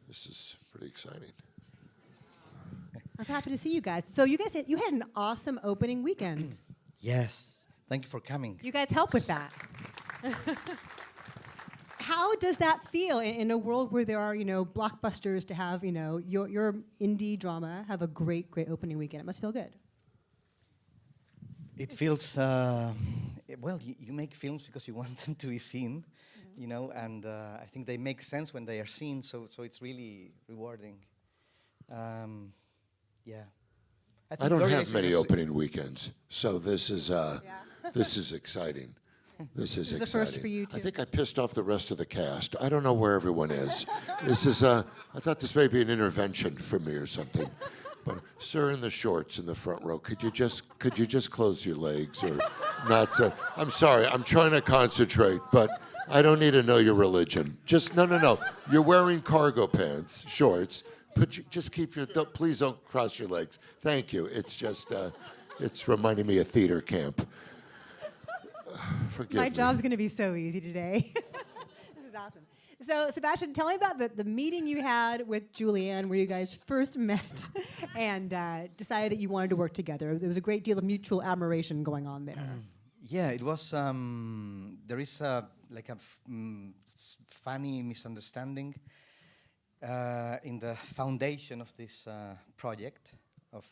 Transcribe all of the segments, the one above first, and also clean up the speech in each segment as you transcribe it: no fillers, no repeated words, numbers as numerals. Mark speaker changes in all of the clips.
Speaker 1: This is pretty exciting.
Speaker 2: I was happy to see you guys. So you guys had an awesome opening weekend.
Speaker 3: Yes. Thank you for coming.
Speaker 2: You guys help with that. How does that feel in a world where there are, blockbusters to have, your indie drama have a great opening weekend? It must feel good.
Speaker 3: It feels, well, you make films because you want them to be seen, and I think they make sense when they are seen, so it's really rewarding. Yeah.
Speaker 1: I don't have many opening weekends, so this is this is exciting. This is exciting.
Speaker 2: The first for you too.
Speaker 1: I think I pissed off the rest of the cast. I don't know where everyone is. This is I thought this may be an intervention for me or something. But sir in the shorts in the front row, could you just close your legs or not? I'm sorry, I'm trying to concentrate, but I don't need to know your religion. Just no. You're wearing cargo pants, shorts. Just keep please don't cross your legs. Thank you. It's just it's reminding me of theater camp. Forgive me.
Speaker 2: My job's going to be so easy today. This is awesome. So, Sebastian, tell me about the meeting you had with Julianne where you guys first met and decided that you wanted to work together. There was a great deal of mutual admiration going on there.
Speaker 3: Yeah, it was, there is a funny misunderstanding in the foundation of this project of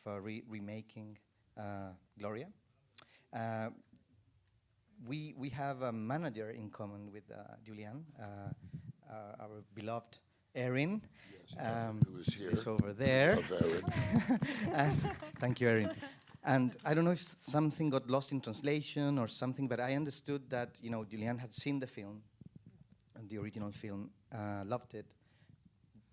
Speaker 3: remaking Gloria. We have a manager in common with Julianne, our beloved Erin,
Speaker 1: who is here.
Speaker 3: is over there.
Speaker 1: Erin.
Speaker 3: Thank you, Erin. And I don't know if something got lost in translation or something, but I understood that Julianne had seen the film, the original film, loved it,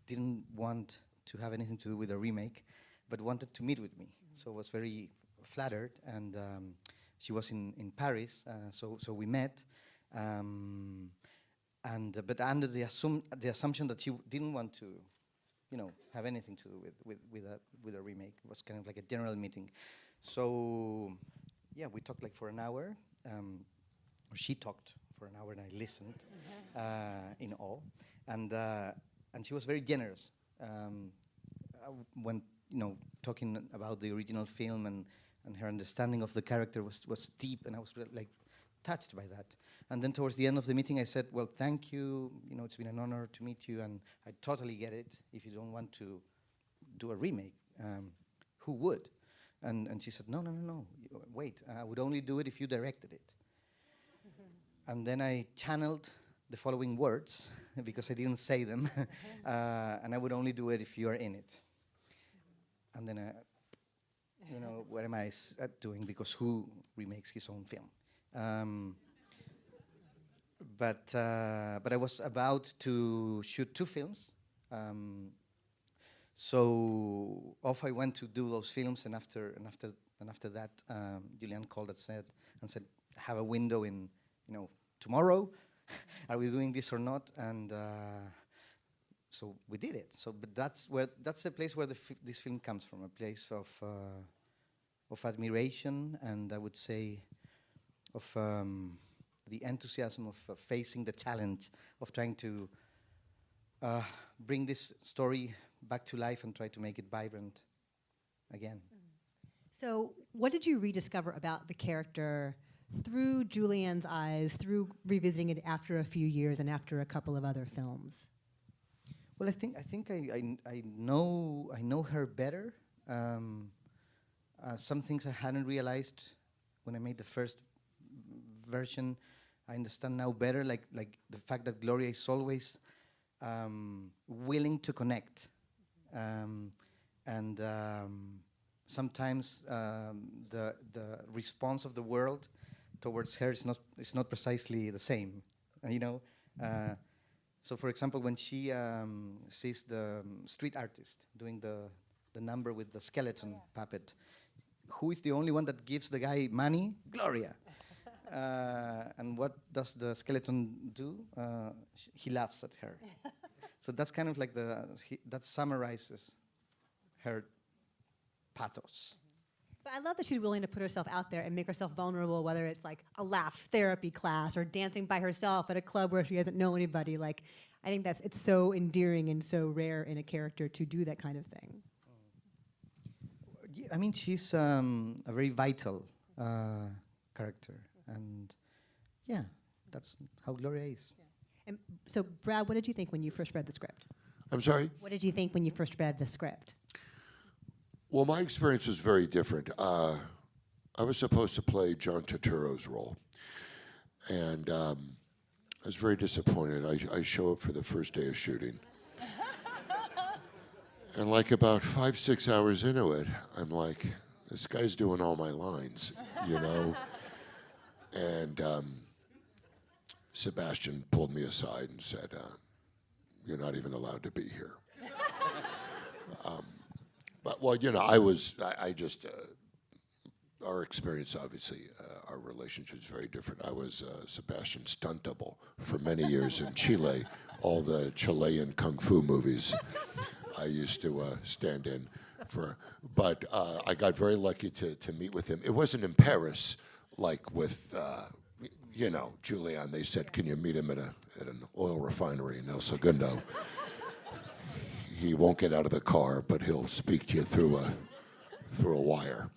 Speaker 3: didn't want to have anything to do with a remake, but wanted to meet with me. So I was very flattered, and she was in Paris, so we met, but under the assumption that she didn't want to, have anything to do with a remake. It was kind of like a general meeting. So yeah, we talked like for an hour, or she talked for an hour, and I listened in awe, and she was very generous when talking about the original film, and her understanding of the character was deep, and I was like touched by that. And then towards the end of the meeting, I said, well, thank you, it's been an honor to meet you, and I totally get it. If you don't want to do a remake, who would? And she said, no, wait, I would only do it if you directed it. And then I channeled the following words, because I didn't say them, and I would only do it if you are in it. And then what am I doing? Because who remakes his own film? But I was about to shoot 2 films, so off I went to do those films. And after that, Julianne called and said, I have a window in tomorrow. Are we doing this or not? And so we did it. But that's the place where this film comes from, a place of admiration, and I would say of the enthusiasm of facing the challenge of trying to bring this story back to life and try to make it vibrant again.
Speaker 2: So what did you rediscover about the character through Julianne's eyes, through revisiting it after a few years and after a couple of other films?
Speaker 3: Well, I think I know her better. Some things I hadn't realized when I made the first version, I understand now better, like the fact that Gloria is always willing to connect, and sometimes the response of the world towards her is not precisely the same, So, for example, when she sees the street artist doing the number with the skeleton puppet, who is the only one that gives the guy money? Gloria. And what does the skeleton do? He laughs at her. So that's kind of like that summarizes her pathos.
Speaker 2: But I love that she's willing to put herself out there and make herself vulnerable, whether it's like a laugh therapy class or dancing by herself at a club where she doesn't know anybody. Like, I think it's so endearing and so rare in a character to do that kind of thing.
Speaker 3: Yeah, I mean, she's a very vital character, and yeah, that's how Gloria is.
Speaker 2: Yeah. And so, Brad, what did you think when you first read the script?
Speaker 1: I'm sorry?
Speaker 2: What did you think when you first read the script?
Speaker 1: Well, my experience was very different. I was supposed to play John Turturro's role, and I was very disappointed. I show up for the first day of shooting, and like about 5-6 hours into it, I'm like, this guy's doing all my lines, you know? And Sebastian pulled me aside and said, you're not even allowed to be here. But, well, you know, I just, our experience, obviously, our relationship is very different. I was Sebastian's stunt double for many years in Chile, all the Chilean kung fu movies I used to stand in for. But I got very lucky to meet with him. It wasn't in Paris, like with, you know, Julian. They said, can you meet him at an oil refinery in El Segundo? He won't get out of the car, but he'll speak to you through a wire.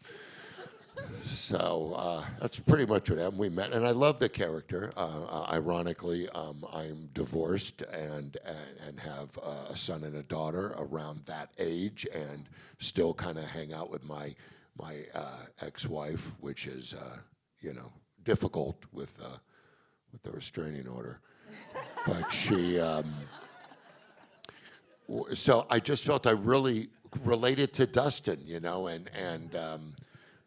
Speaker 1: So that's pretty much what happened. We met, and I love the character. Ironically, I'm divorced and have a son and a daughter around that age, and still kind of hang out with my ex-wife, which is you know, difficult with the restraining order. But she. So I just felt I really related to Dustin, you know,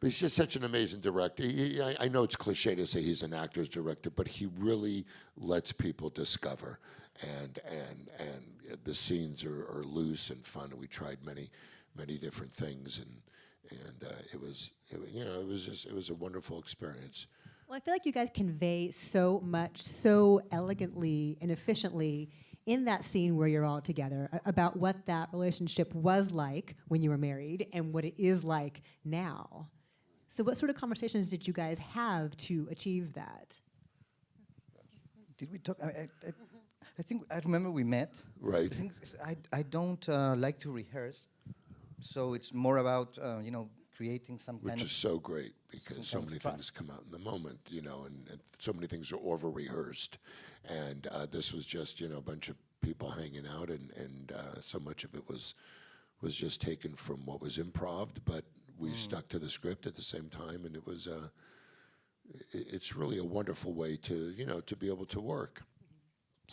Speaker 1: but he's just such an amazing director. I know it's cliche to say he's an actor's director, but he really lets people discover, and the scenes are loose and fun. We tried many different things, and it was a wonderful experience.
Speaker 2: Well, I feel like you guys convey so much, so elegantly and efficiently in that scene where you're all together about what that relationship was like when you were married and what it is like now. So what sort of conversations did you guys have to achieve that?
Speaker 3: Did we talk? I think I remember we met.
Speaker 1: Right.
Speaker 3: I don't like to rehearse, so it's more about you know, creating some kind of.
Speaker 1: Which is so great because so many things come out in the moment, you know, and so many things are over-rehearsed. And this was just, you know, a bunch of people hanging out, and so much of it was just taken from what was improv, but we stuck to the script at the same time, and it was it's really a wonderful way to, you know, to be able to work.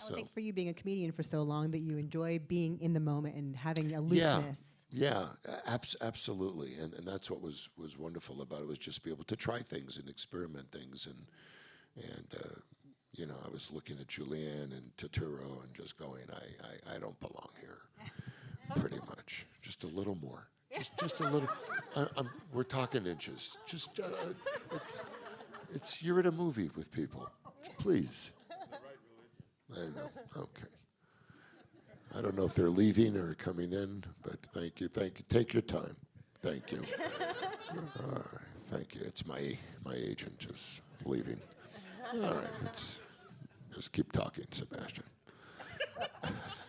Speaker 2: I would think for you being a comedian for so long that you enjoy being in the moment and having a looseness.
Speaker 1: Yeah, absolutely, and that's what was wonderful about it, was just be able to try things and experiment things, and you know, I was looking at Julianne and Turturro and just going, I don't belong here, pretty much. Just a little more, just a little. We're talking inches. Just it's you're in a movie with people, please. I know. Okay. I don't know if they're leaving or coming in, but thank you. Take your time. Thank you. All right. Thank you. It's my agent just leaving. All right. Just keep talking, Sebastian.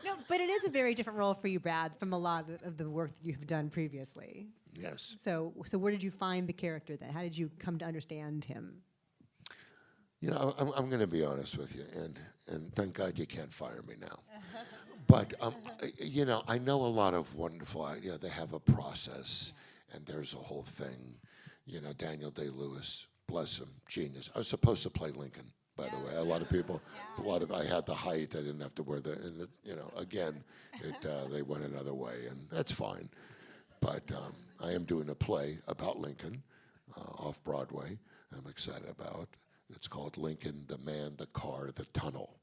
Speaker 2: No, but it is a very different role for you, Brad, from a lot of the work that you've done previously.
Speaker 1: Yes.
Speaker 2: So where did you find the character then? How did you come to understand him?
Speaker 1: You know, I'm going to be honest with you, and thank God you can't fire me now. But you know, I know a lot of wonderful. You know, they have a process, and there's a whole thing. You know, Daniel Day-Lewis, bless him, genius. I was supposed to play Lincoln, by the way. A lot of people, I had the height. I didn't have to wear and you know, again, they went another way, and that's fine. But I am doing a play about Lincoln off Broadway. I'm excited about. It's called Lincoln, the Man, the Car, the Tunnel.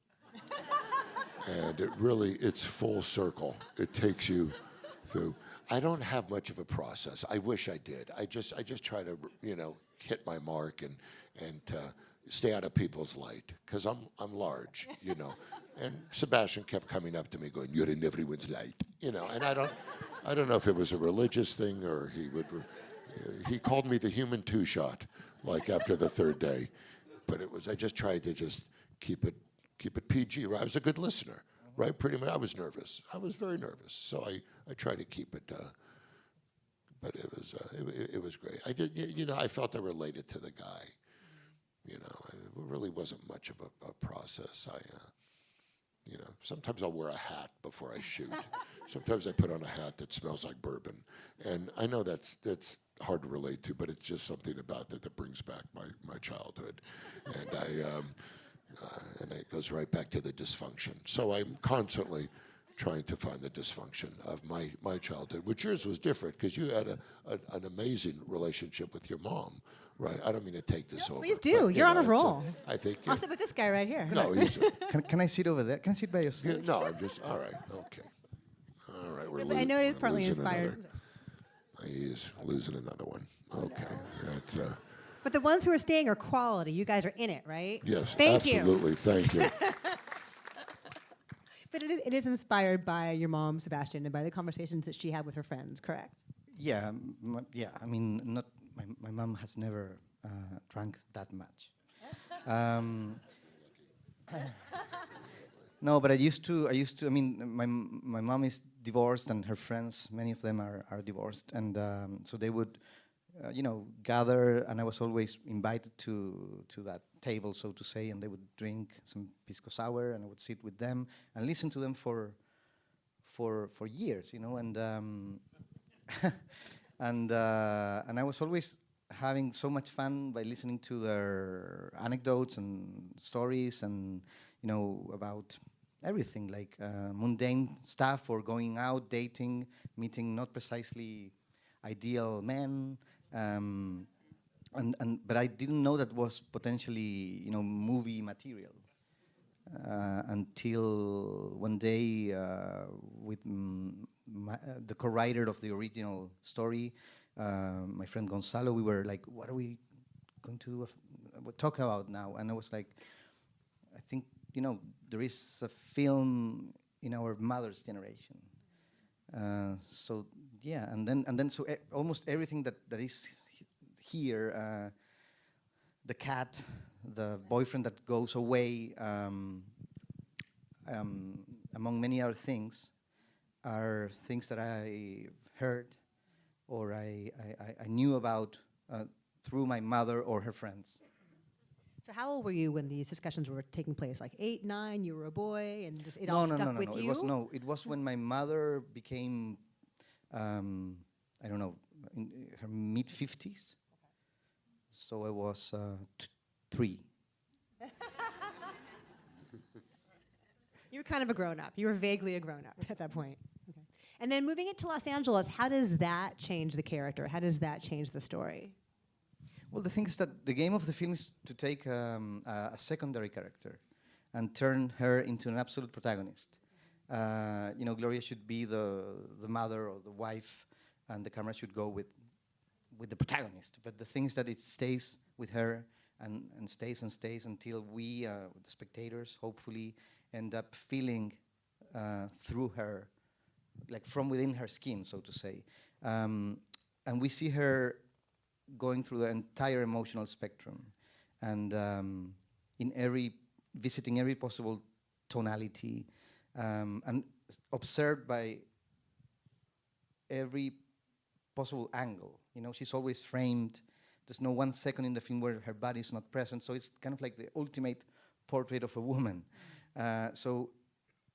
Speaker 1: And it's full circle. It takes you through. I don't have much of a process. I wish I did. I just try to, you know, hit my mark and stay out of people's light, because I'm large, you know. And Sebastian kept coming up to me going, "You're in everyone's light," you know. And I don't know if it was a religious thing or he would, He called me the human two-shot, like after the third day. But I just tried to just keep it PG. Right? I was a good listener, right? Pretty much. I was nervous. I was very nervous, so I tried to keep it. But it was great. I did, I felt I related to the guy. It really wasn't much of a process. Sometimes I'll wear a hat before I shoot. Sometimes I put on a hat that smells like bourbon, and I know that's hard to relate to, but it's just something about that brings back my childhood, and it goes right back to the dysfunction. So I'm constantly trying to find the dysfunction of my childhood, which yours was different because you had an amazing relationship with your mom, right? I don't mean to take this over.
Speaker 2: Please do. You're on a roll.
Speaker 1: I think.
Speaker 2: I'll sit with this guy right here.
Speaker 1: No, he's
Speaker 3: Can I sit over there? Can I sit by your side?
Speaker 1: no. I'm just all right. Okay. All right.
Speaker 2: But I know it is partly inspired.
Speaker 1: He's losing another one. Okay. That's.
Speaker 2: But the ones who are staying are quality. You guys are in it, right?
Speaker 1: Yes.
Speaker 2: Thank you.
Speaker 1: Absolutely. Thank you.
Speaker 2: But it is inspired by your mom, Sebastian, and by the conversations that she had with her friends, correct?
Speaker 3: Yeah, I mean, not my mom has never drank that much. No, but I used to. I mean, my mom is divorced, and her friends, many of them are divorced, and so they would, gather, and I was always invited to that table, so to say, and they would drink some pisco sour, and I would sit with them and listen to them for years, and and I was always having so much fun by listening to their anecdotes and stories, and about everything, like mundane stuff, or going out, dating, meeting not precisely ideal men. But I didn't know that was potentially, movie material until one day with the co-writer of the original story, my friend Gonzalo. We were like, "What are we going to talk about now?" And I was like, "I think there is a film in our mother's generation." So yeah, and then so almost everything that is here, the cat, the boyfriend that goes away, among many other things, are things that I heard or I knew about through my mother or her friends.
Speaker 2: So how old were you when these discussions were taking place? Like 8, 9, you were a boy, and just all stuck with you?
Speaker 3: It was when my mother became, I don't know, in her mid-50s. So I was 3.
Speaker 2: You were kind of a grown-up. You were vaguely a grown-up at that point. Okay. And then moving it to Los Angeles, how does that change the character? How does that change the story?
Speaker 3: Well, the thing is that the game of the film is to take a secondary character and turn her into an absolute protagonist. Gloria should be the mother or the wife, and the camera should go with the protagonist. But the thing is that it stays with her and stays until we, the spectators, hopefully end up feeling through her, like from within her skin, so to say. And we see her going through the entire emotional spectrum, and visiting every possible tonality, and observed by every possible angle. She's always framed. There's no 1 second in the film where her body is not present, so it's kind of like the ultimate portrait of a woman. So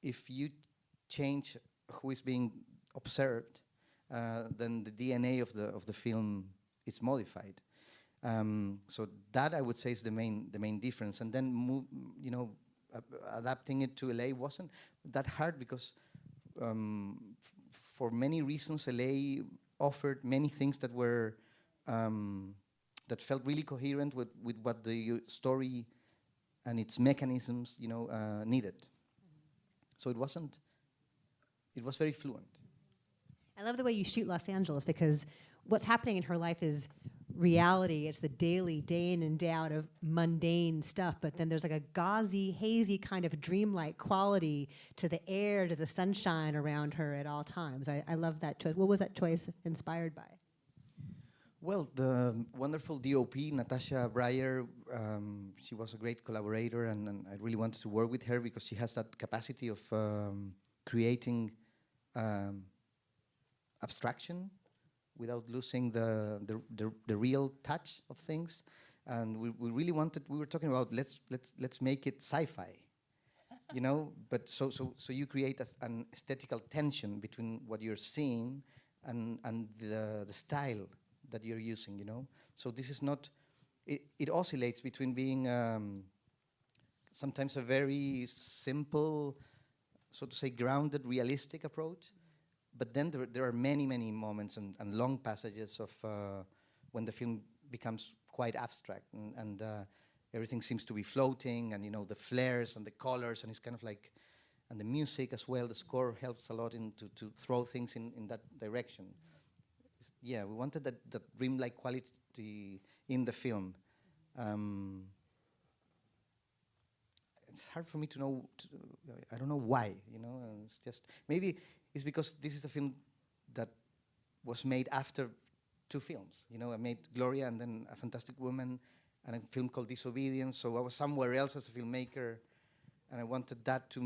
Speaker 3: if you change who is being observed, then the DNA of the film is modified. So that, I would say, is the main difference. And then adapting it to LA wasn't that hard because for many reasons LA offered many things that were that felt really coherent with what the story and its mechanisms needed. So it was very fluent.
Speaker 2: I love the way you shoot Los Angeles, because what's happening in her life is reality. It's the daily, day in and day out of mundane stuff, but then there's like a gauzy, hazy kind of dreamlike quality to the air, to the sunshine around her at all times. I love that choice. What was that choice inspired by?
Speaker 3: Well, the wonderful DOP, Natasha Breyer, she was a great collaborator, and I really wanted to work with her because she has that capacity of creating abstraction without losing the real touch of things. And we really wanted, we were talking about let's make it sci-fi, you know, but so you create an aesthetical tension between what you're seeing and the style that you're using, you know. So this is not, it oscillates between being sometimes a very simple, so to say, grounded, realistic approach, but then there are many moments and long passages of when the film becomes quite abstract and everything seems to be floating, and you know, the flares and the colors, and it's kind of like, and the music as well, the score helps a lot to throw things in that direction. Yeah, we wanted that dreamlike quality in the film. It's hard for me to know, I don't know why, you know, it's just, maybe it's because this is a film that was made after 2 films. You know, I made Gloria and then A Fantastic Woman and a film called Disobedience, so I was somewhere else as a filmmaker, and I wanted that to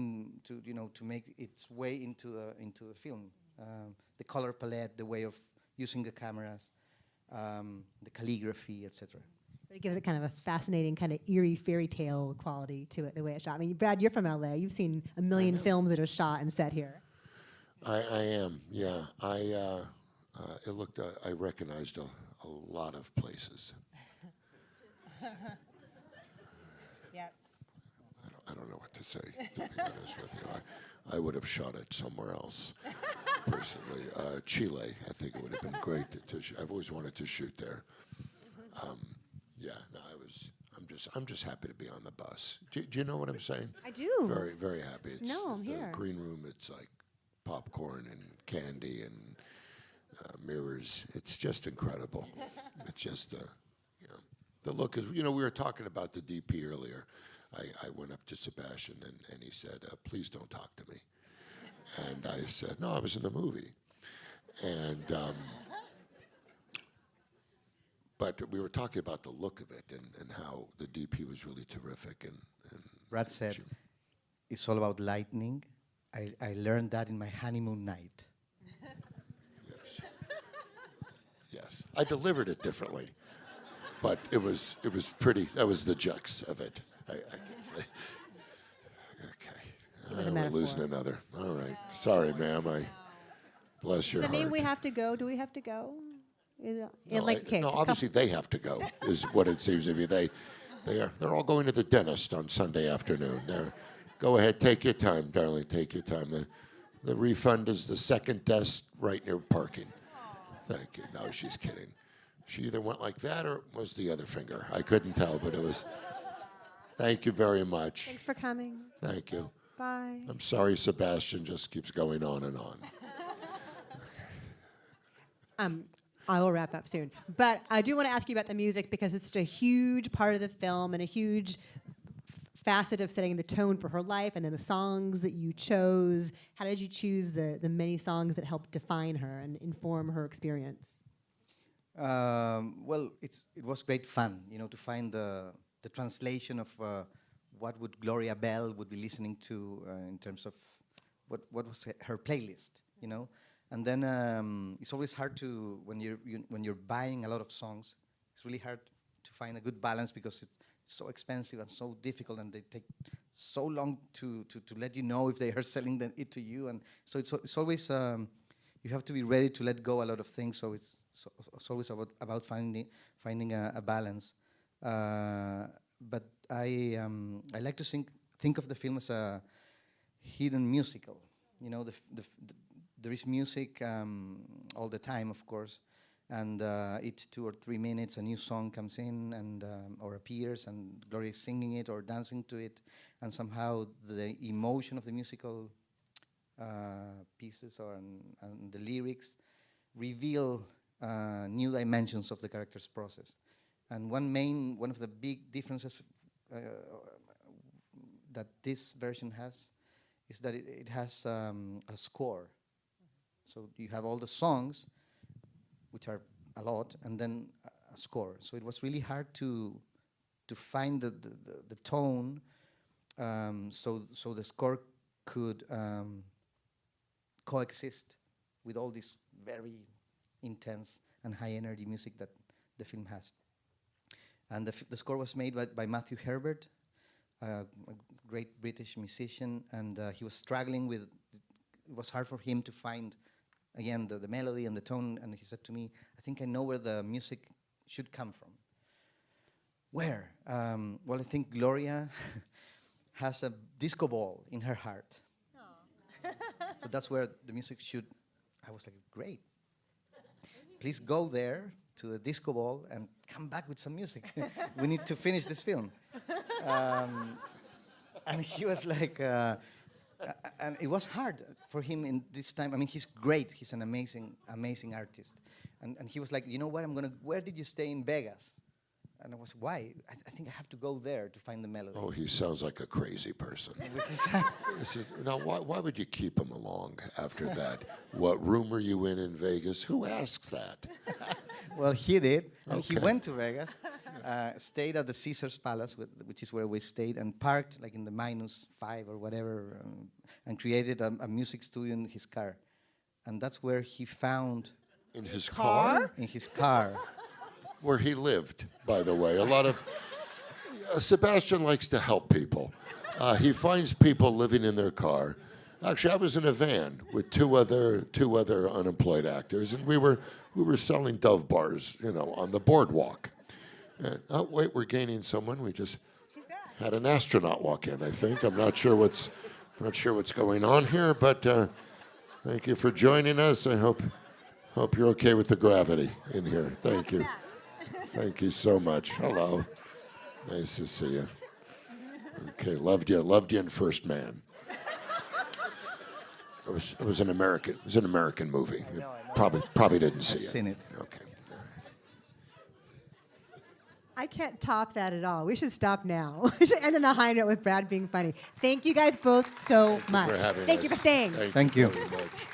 Speaker 3: you know, to make its way into the film. The color palette, the way of using the cameras, the calligraphy, etc.
Speaker 2: It gives it kind of a fascinating, kind of eerie fairy tale quality to it, the way it's shot. I mean, Brad, you're from LA. You've seen a million films that are shot and set here.
Speaker 1: I am, yeah. It looked. I recognized a lot of places.
Speaker 2: Yeah.
Speaker 1: I don't know what to say, to be honest with you. I would have shot it somewhere else, personally. Chile, I think it would have been great to I've always wanted to shoot there. Yeah, no, I'm just happy to be on the bus. Do you know what I'm saying?
Speaker 2: I do.
Speaker 1: Very, very happy. It's
Speaker 2: No, I'm here.
Speaker 1: The green room, it's like popcorn and candy and mirrors. It's just incredible. It's just, you know, the look is, you know, we were talking about the DP earlier. I went up to Sebastian and he said, please don't talk to me. And I said, no, I was in the movie. And, but we were talking about the look of it and how the DP was really terrific. And
Speaker 3: Brad said, it's all about lightning. I learned that in my honeymoon night.
Speaker 1: Yes. Yes. I delivered it differently. But it was pretty, that was the jux of it. I can say. Okay.
Speaker 2: It was a
Speaker 1: We're
Speaker 2: metaphor.
Speaker 1: losing another. All right. Sorry, ma'am. Bless your
Speaker 2: Does that mean
Speaker 1: heart.
Speaker 2: we have to go? Do we have to go?
Speaker 1: No, obviously they have to go, is what it seems to be. They're all going to the dentist on Sunday afternoon. Go ahead, take your time, darling, take your time. The refund is the second desk right near parking. Thank you. No, she's kidding. She either went like that or was the other finger. I couldn't tell, but it was. Thank you very much.
Speaker 2: Thanks for coming.
Speaker 1: Thank you.
Speaker 2: Bye.
Speaker 1: I'm sorry Sebastian just keeps going on and on.
Speaker 2: I will wrap up soon. But I do want to ask you about the music because it's such a huge part of the film and a huge facet of setting the tone for her life, and then the songs that you chose. How did you choose the many songs that helped define her and inform her experience?
Speaker 3: Well, it was great fun, you know, to find the translation of what would Gloria Bell would be listening to in terms of what was her playlist, you know. And then it's always hard to when you're buying a lot of songs. It's really hard to find a good balance because it's so expensive and so difficult, and they take so long to let you know if they are selling it to you. And so it's always you have to be ready to let go a lot of things. So it's always about finding a balance. But I like to think of the film as a hidden musical. You know, there is music all the time, of course, and each 2 or 3 minutes a new song comes in and or appears, and Gloria is singing it or dancing to it, and somehow the emotion of the musical pieces and the lyrics reveal new dimensions of the character's process. And one of the big differences that this version has is that it has a score. So you have all the songs, which are a lot, and then a score. So it was really hard to find the tone, so the score could coexist with all this very intense and high energy music that the film has. And the score was made by Matthew Herbert, a great British musician, and he was struggling with, it was hard for him to find, again, the melody and the tone, and he said to me, I think I know where the music should come from. Where? Well, I think Gloria has a disco ball in her heart. So that's where the music should, I was like, great. Please go there to the disco ball and come back with some music. We need to finish this film. And he was like, and it was hard for him in this time. I mean, he's great. He's an amazing, amazing artist. And he was like, you know what, where did you stay in Vegas? And I was, why? I think I have to go there to find the melody.
Speaker 1: Oh, he sounds like a crazy person. Now, why would you keep him along after that? What room are you in Vegas? Who asks that?
Speaker 3: Well, he did. And
Speaker 1: Okay.
Speaker 3: he went to Vegas, stayed at the Caesar's Palace, which is where we stayed, and parked like in the -5 or whatever, and created a music studio in his car. And that's where he found...
Speaker 1: In his car?
Speaker 3: In his car.
Speaker 1: Where he lived, by the way. A lot of... Sebastián likes to help people. He finds people living in their car. Actually, I was in a van with two other unemployed actors, and we were selling Dove bars, on the boardwalk. And, oh wait, we're gaining someone. We just had an astronaut walk in. I think I'm not sure what's going on here, but thank you for joining us. I hope you're okay with the gravity in here. Thank you. Thank you so much. Hello. Nice to see you. Okay, loved you in First Man. It was an American movie. You probably didn't see it.
Speaker 3: I've seen it.
Speaker 1: Okay.
Speaker 2: I can't top that at all. We should stop now. We should end on a high note with Brad being funny. Thank you guys both so much.
Speaker 1: For having
Speaker 2: Thank
Speaker 1: us.
Speaker 2: you for staying.
Speaker 3: Thank you.
Speaker 1: Very much.